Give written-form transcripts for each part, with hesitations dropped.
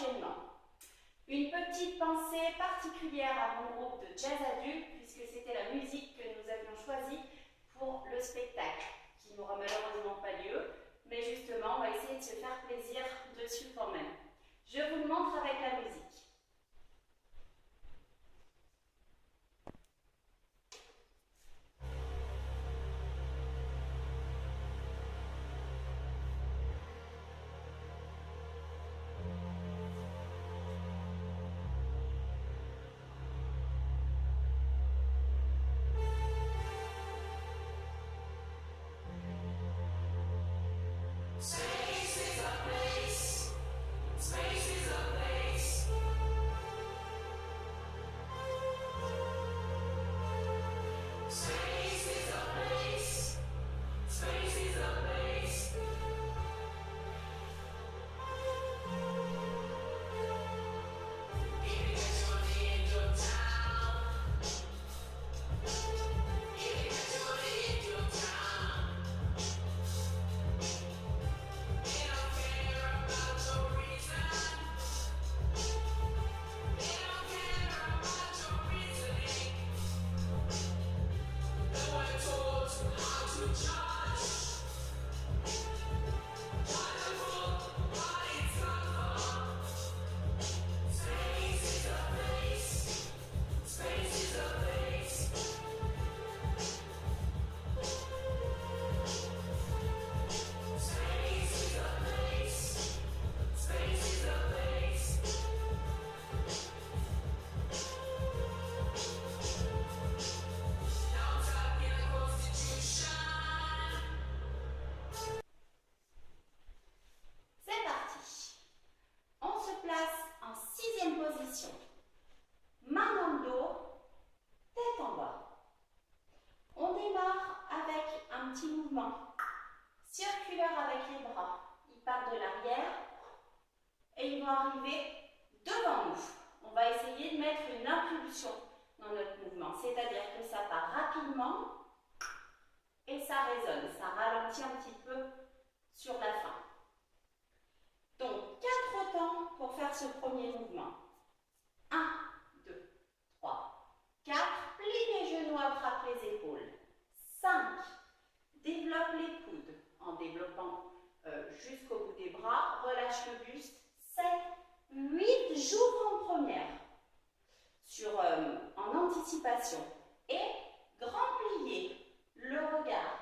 l'enchaînement. Une petite pensée particulière à mon groupe de jazz adulte, puisque c'était la musique que nous avions choisie pour le spectacle, qui n'aura malheureusement pas lieu, mais justement, on va essayer de se faire plaisir dessus quand même. Je vous le montre avec la musique. Main dans le dos, tête en bas. On démarre avec un petit mouvement circulaire avec les bras. Il part de l'arrière et il va arriver devant nous. On va essayer de mettre une impulsion dans notre mouvement, c'est-à-dire que ça part rapidement et ça résonne, ça ralentit un petit peu sur la fin. Donc 4 temps pour faire ce premier mouvement. 1, 2, 3, 4, plie les genoux, attrape les épaules. 5, développe les coudes en développant jusqu'au bout des bras, relâche le buste. 7, 8, j'ouvre en première en anticipation. Et grand plié, le regard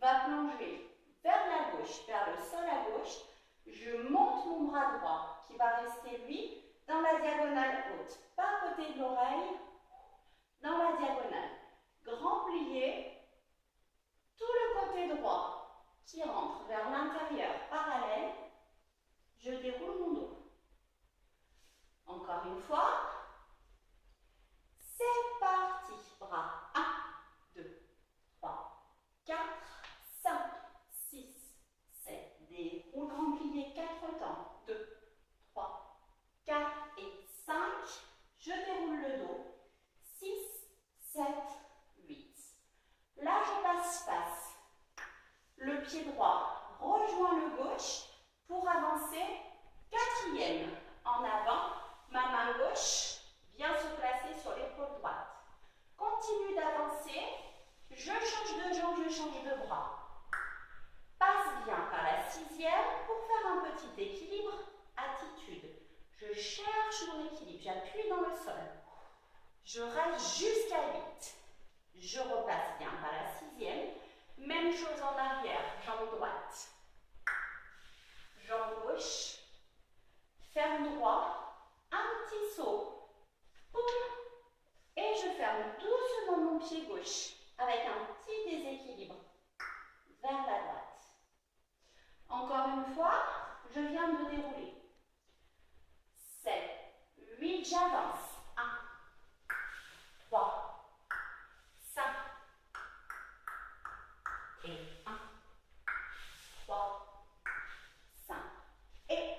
va plonger vers la gauche, vers le sol à gauche. Je monte mon bras droit qui va rester, lui, dans la diagonale haute. Pas à côté de l'oreille, dans la diagonale. Grand plié, tout le côté droit qui rentre vers l'intérieur parallèle. Je déroule mon dos. Encore une fois. C'est parti. Bras 1, 2, 3, 4, 5, 6, 7. Déroule grand plié 4 temps. 2, 3, 4 et 5. Je déroule le dos. 6, 7, 8. Là, je passe face. Le pied droit rejoint le gauche pour avancer. 4e en avant. Ma main gauche vient se placer sur l'épaule droite. Continue d'avancer. Je change de jambe, je change de bras. Passe bien par la 6e pour faire un petit équilibre. Attitude. Je cherche mon équilibre. J'appuie dans le sol. Je reste jusqu'à 8. Je repasse bien par la 6e. Même chose en arrière. Jambe droite. Jambe gauche. Ferme droit. Un petit saut. Poum. Et je ferme doucement mon pied gauche avec un petit déséquilibre vers la droite. Encore une fois, je viens de dérouler. 7, 8, j'avance. 1, 3, 5 et 1, 3, 5 et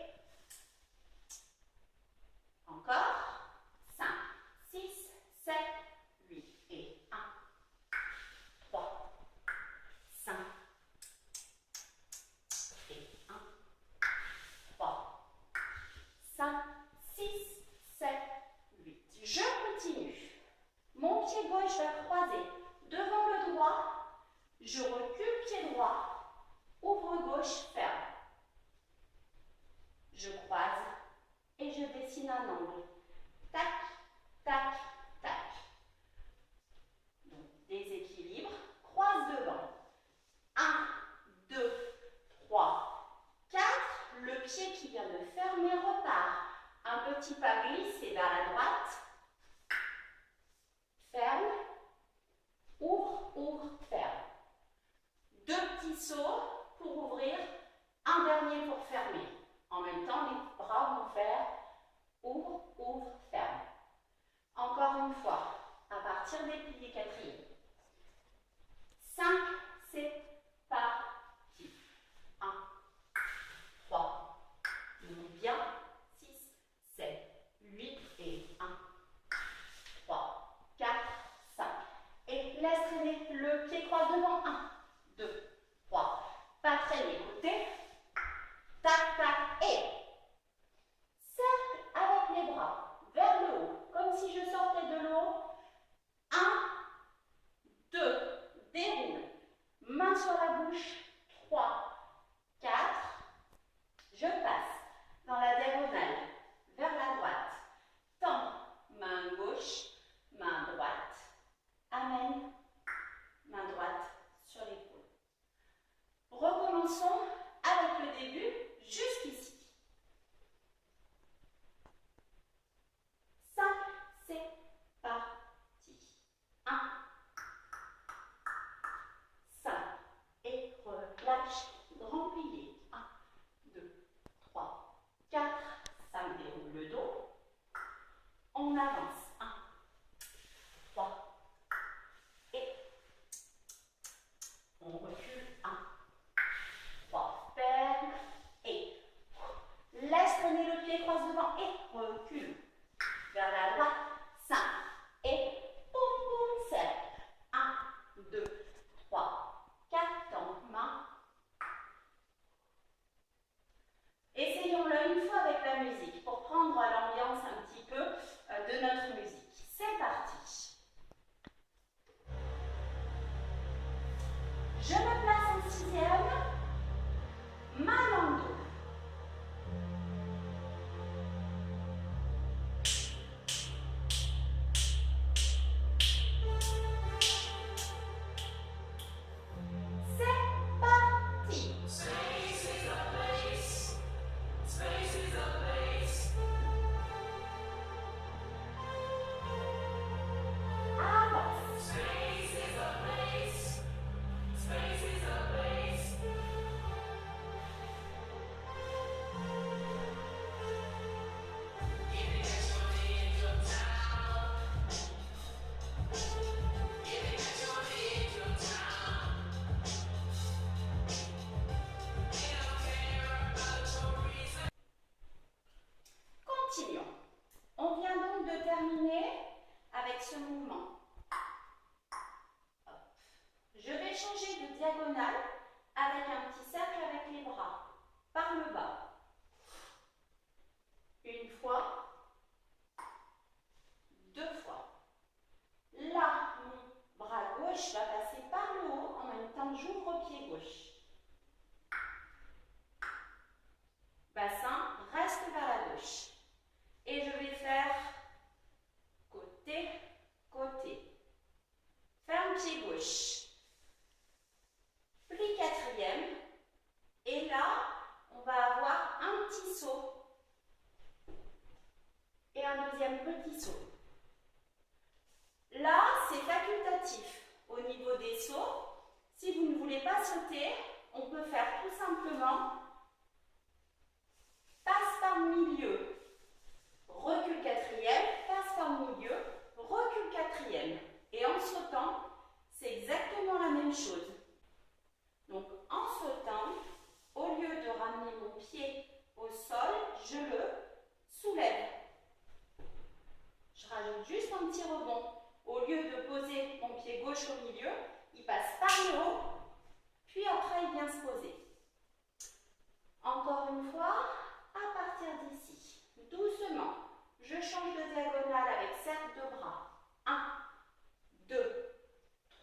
encore 5, 6, 7, 8 et 1, 3, 5 et 1, 3, viens de fermer, repars. Un petit pas glissé vers la droite. Ferme. Ouvre, ouvre, ferme. 2 petits sauts pour ouvrir. Un dernier pour fermer. En même temps, les bras vont faire ouvre, ouvre, ferme. Encore une fois, à partir des piliers quatrièmes. 5, c'est parti. 1, 3, tenez bien. 6, 7, 8 et 1, 3, 4, 5. Et laisse traîner le pied croix devant. 1, 2, 3. Pas traîner côté. Tac, tac et cercle avec les bras vers le haut, comme si je sortais de l'eau. 1, 2, déroule. Main sur la bouche. 3, 4. Je passe dans la diagonale vers la droite. Tends, main gauche, main droite. Amène, main droite sur l'épaule. Recommençons avec le début jusqu'ici. 5, c'est parti. 1, 5 et relâche, grand plié. 1, 2, 3, 4, 5, déroule le dos. On avance. 1, 3 et on recule. 1, 3, ferme et laisse traîner le pied, croise devant et recule vers la droite. 5 et boum boum, cercle. 1, 2, 3, 4, tends main. Essayons-le une fois avec la musique pour prendre l'ambiance un petit peu de notre musique. C'est parti. Je me place en 6e, main dans le dos. Continuons. On vient donc de terminer avec ce mouvement. Hop. Je vais changer de diagonale avec un petit cercle avec les bras par le bas. Une fois, 2 fois. Là, mon bras gauche va passer par le haut en même temps que j'ouvre pied gauche. Bassin reste vers la gauche. Et je vais faire côté, côté. Ferme pied gauche. Pli 4e. Et là, on va avoir un petit saut. Et un deuxième petit saut. Là, c'est facultatif. Au niveau des sauts, si vous ne voulez pas sauter, on peut faire tout simplement passe par milieu. Recule 4e, passe par milieu, recule 4e. Et en sautant, c'est exactement la même chose. Donc en sautant, au lieu de ramener mon pied au sol, je le soulève. Je rajoute juste un petit rebond. Au lieu de poser mon pied gauche au milieu, il passe par le haut, puis après il vient se poser. Encore une fois, à partir d'ici, doucement, je change de diagonale avec cercle de bras. 1, 2,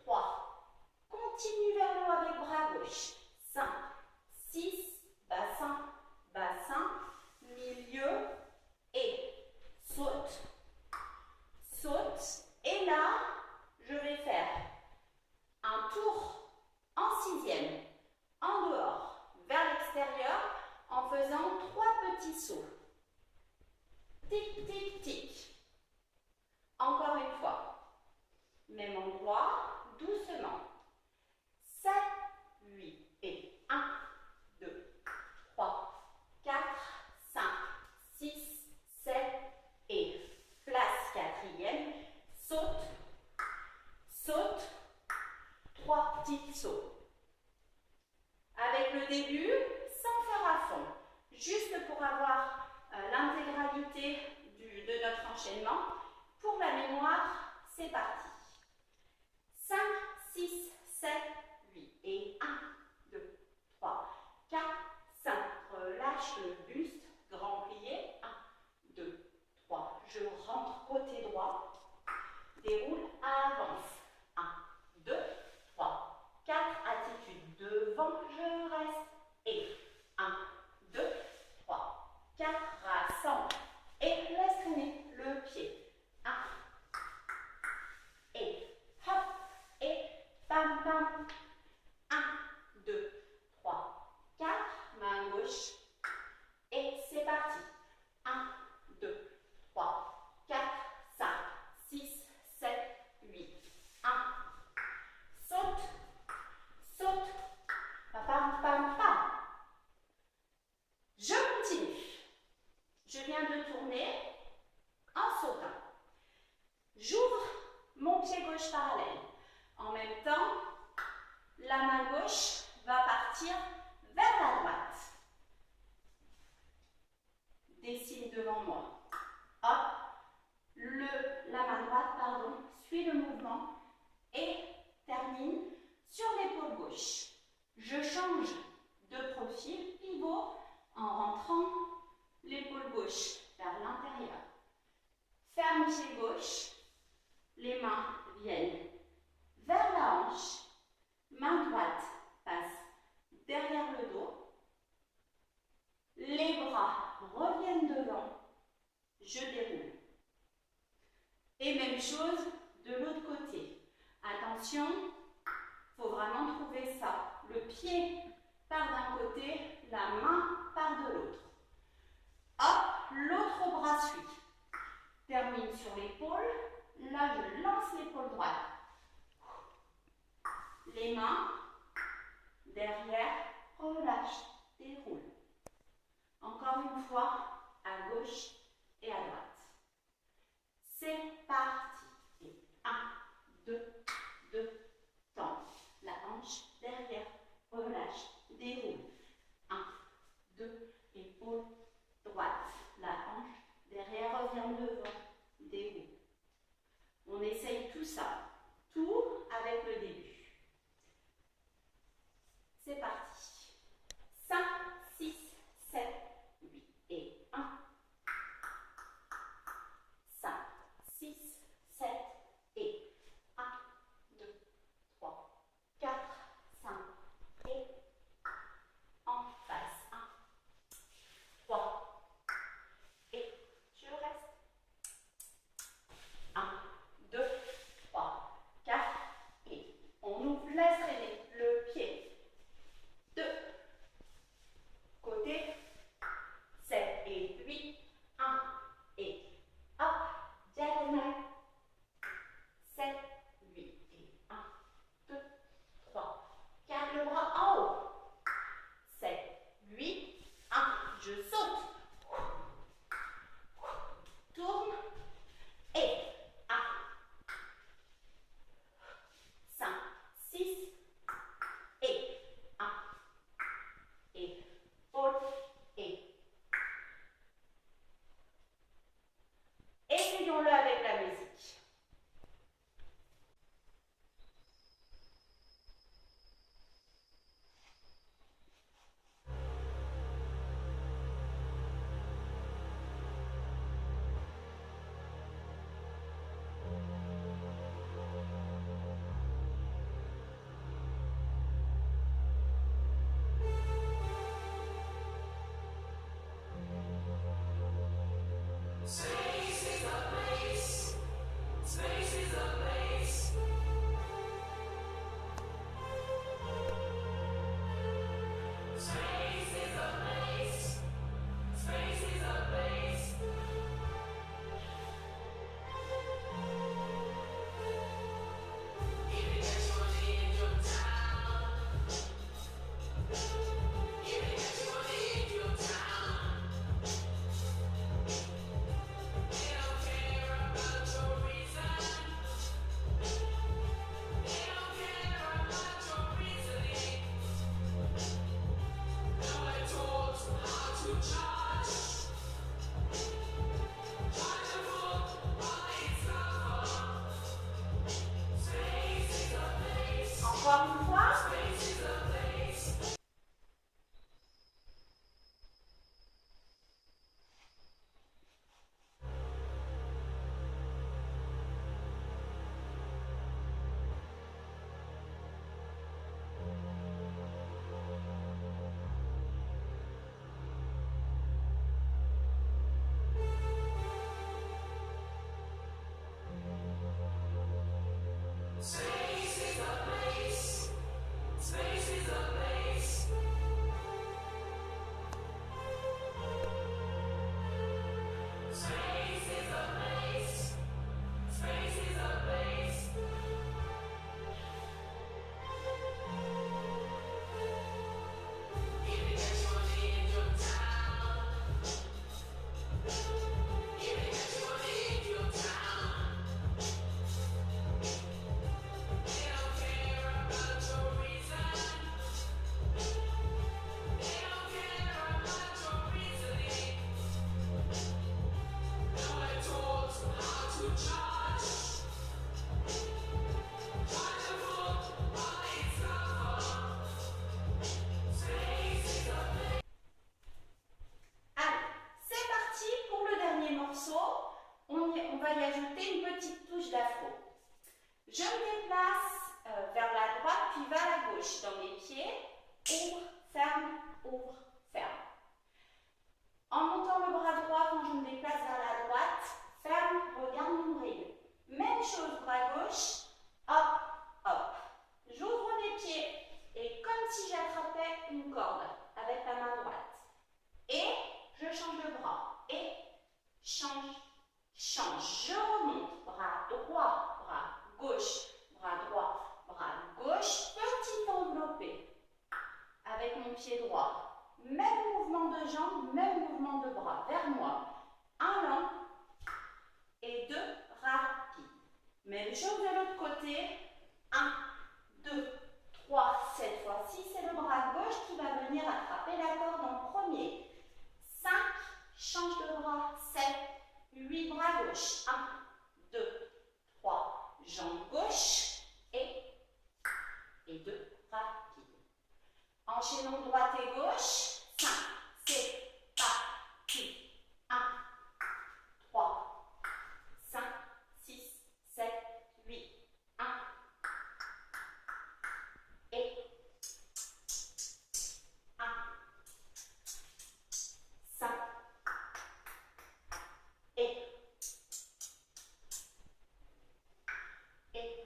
3. Continue 3 petits sauts. Avec le début, sans faire à fond, juste pour avoir l'intégralité de notre enchaînement. Pour la mémoire, c'est parti. 5, 6, 7, 8 et 1, 2, 3, 4, 5. Relâche le buste, grand plié. 1, 2, 3. Je rentre côté droit. Déroule, avance. 1, 2, 3, 4. Attitude devant, je reste. Et 1, 2, 3, 4. Rassemble. Et laisse traîner le pied. 1. Et hop. Et bam, bam. 1, 2, 3, 4. Main gauche. Et c'est parti. 1, 2, 3, 4, 5, 6, 7, 8. 1. Saute. Saute. Pam, pam, pam, pam. Je continue. Je viens de tourner en sautant. J'ouvre mon pied gauche parallèle. En même temps, la main gauche va partir vers la droite. Dessine devant moi. Hop, la main droite, suit le mouvement et termine sur l'épaule gauche. Je change de profil, pivot, en rentrant l'épaule gauche vers l'intérieur. Ferme pied gauche, les mains viennent vers la hanche, main droite passe derrière le dos, les bras reviennent devant, je déroule. Et même chose de l'autre côté. Attention, il faut vraiment trouver ça. Le pied part d'un côté, la main part de l'autre. Hop, l'autre bras suit. Termine sur l'épaule. Là, je lance l'épaule droite. Les mains derrière, relâche, déroule. Encore une fois, à gauche et à droite. C'est parti. Et 1, 2, 2, tend. La hanche derrière, relâche, déroule. 1, 2, épaule droite. La hanche derrière revient devant, déroule. On essaye tout ça, tout avec le début. C'est parti. 5, 6, 7, 8 et 1. 5, 6, 7 et 1, 2, 3, 4, 5 et en face. 1, 3 et je reste. 1, 2, 3, 4, gauche dans les pieds, ouvre, ferme, ferme. En montant le bras droit, quand je me déplace vers la droite, ferme, regarde mon nombril. Même chose, bras gauche, hop, hop. J'ouvre mes pieds et comme si j'attrapais une corde avec la main droite. Et je change de bras. Et change, change. Je remonte, bras droit, bras gauche, bras droit, bras gauche. Petit enveloppé avec mon pied droit. Même mouvement de jambes, même mouvement de bras. Vers moi. Un long et deux rapides. Même chose de l'autre côté. 1, 2, 3, cette fois-ci, c'est le bras gauche qui va venir attraper la corde en premier. 5, change de bras. 7, 8, bras gauche. 1, 2, 3, jambe gauche et 2, rapide. Enchaînons droite et gauche. 5, c'est parti. 1, 3, 5, 6, 7, 8, 1 et 1, 5 et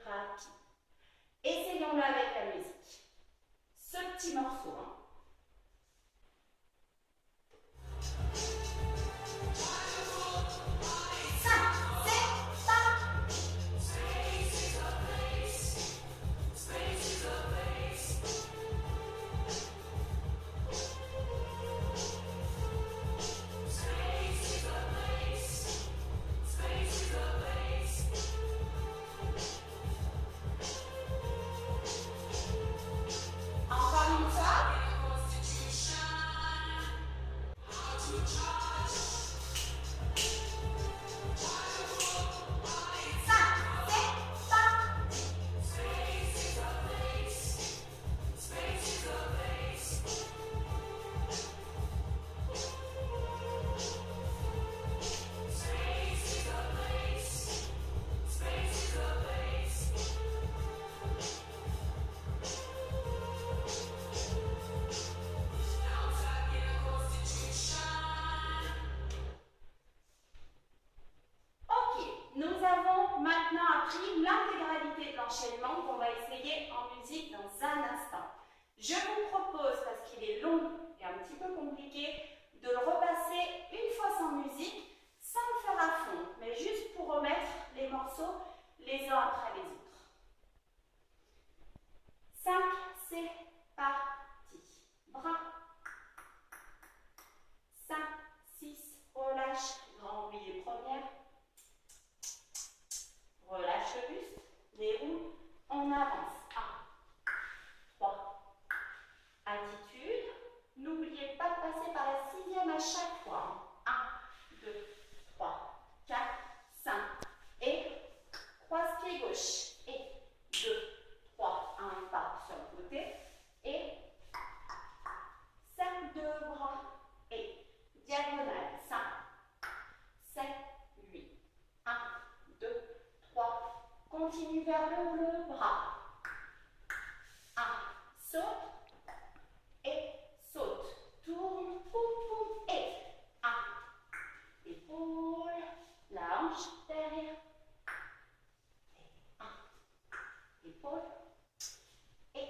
rapide. Essayons-le avec la musique. Ce petit morceau. L'intégralité de l'enchaînement qu'on va essayer en musique dans un instant. Je vous propose, parce qu'il est long et un petit peu compliqué, de le repasser une fois sans musique, sans le faire à fond, mais juste pour remettre les morceaux les uns après les autres. 5, c'est parti. Bras. 5, 6, relâche, grand rouillé première. Relâche le buste, déroule, on avance. 1, 3, attitude. N'oubliez pas de passer par la 6e à chaque fois. 1, 2, 3, 4, 5. Et croise pied gauche. Et 2, 3, un pas sur le côté. Et cercle de bras. Et diagonale. 5, 7, 8. 1, 2, 3. Continue vers le bras. 1, saute. Et saute. Tourne, poum, poum, et 1. Épaule, la hanche derrière. Et 1. Épaule. Et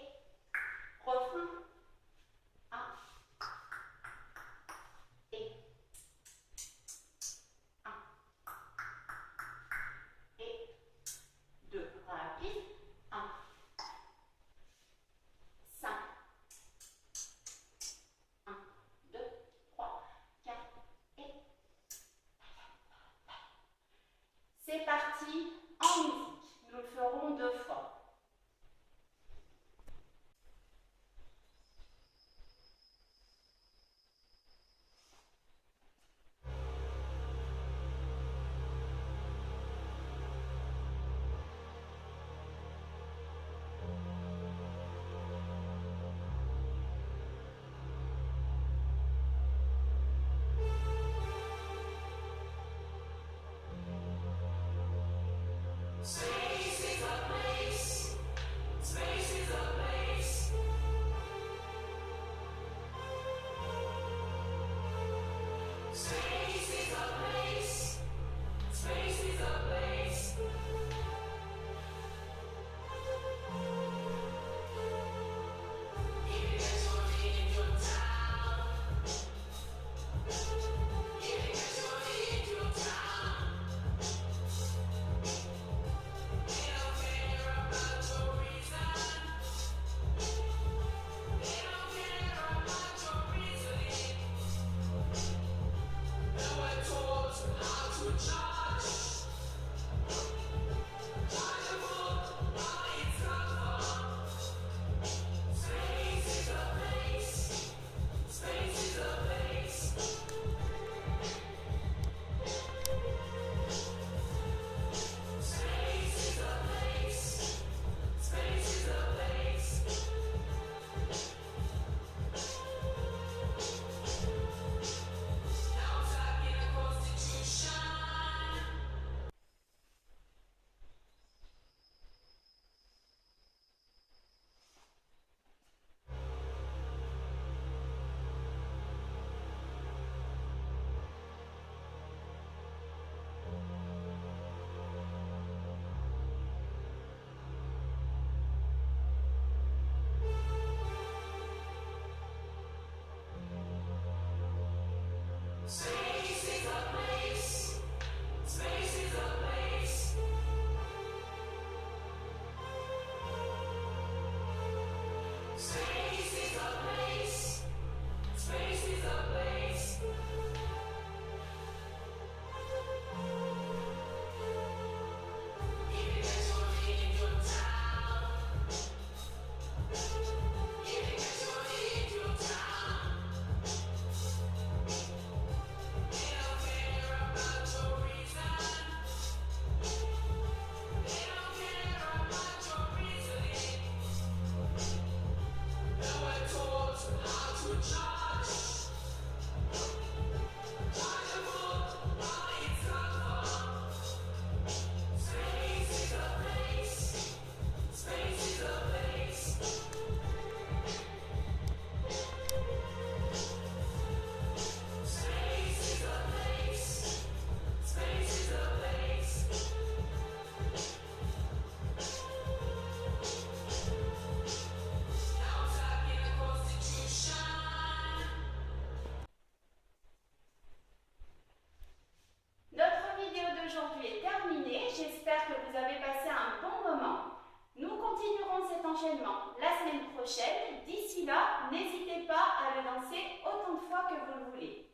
fois que vous le voulez.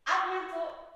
À bientôt!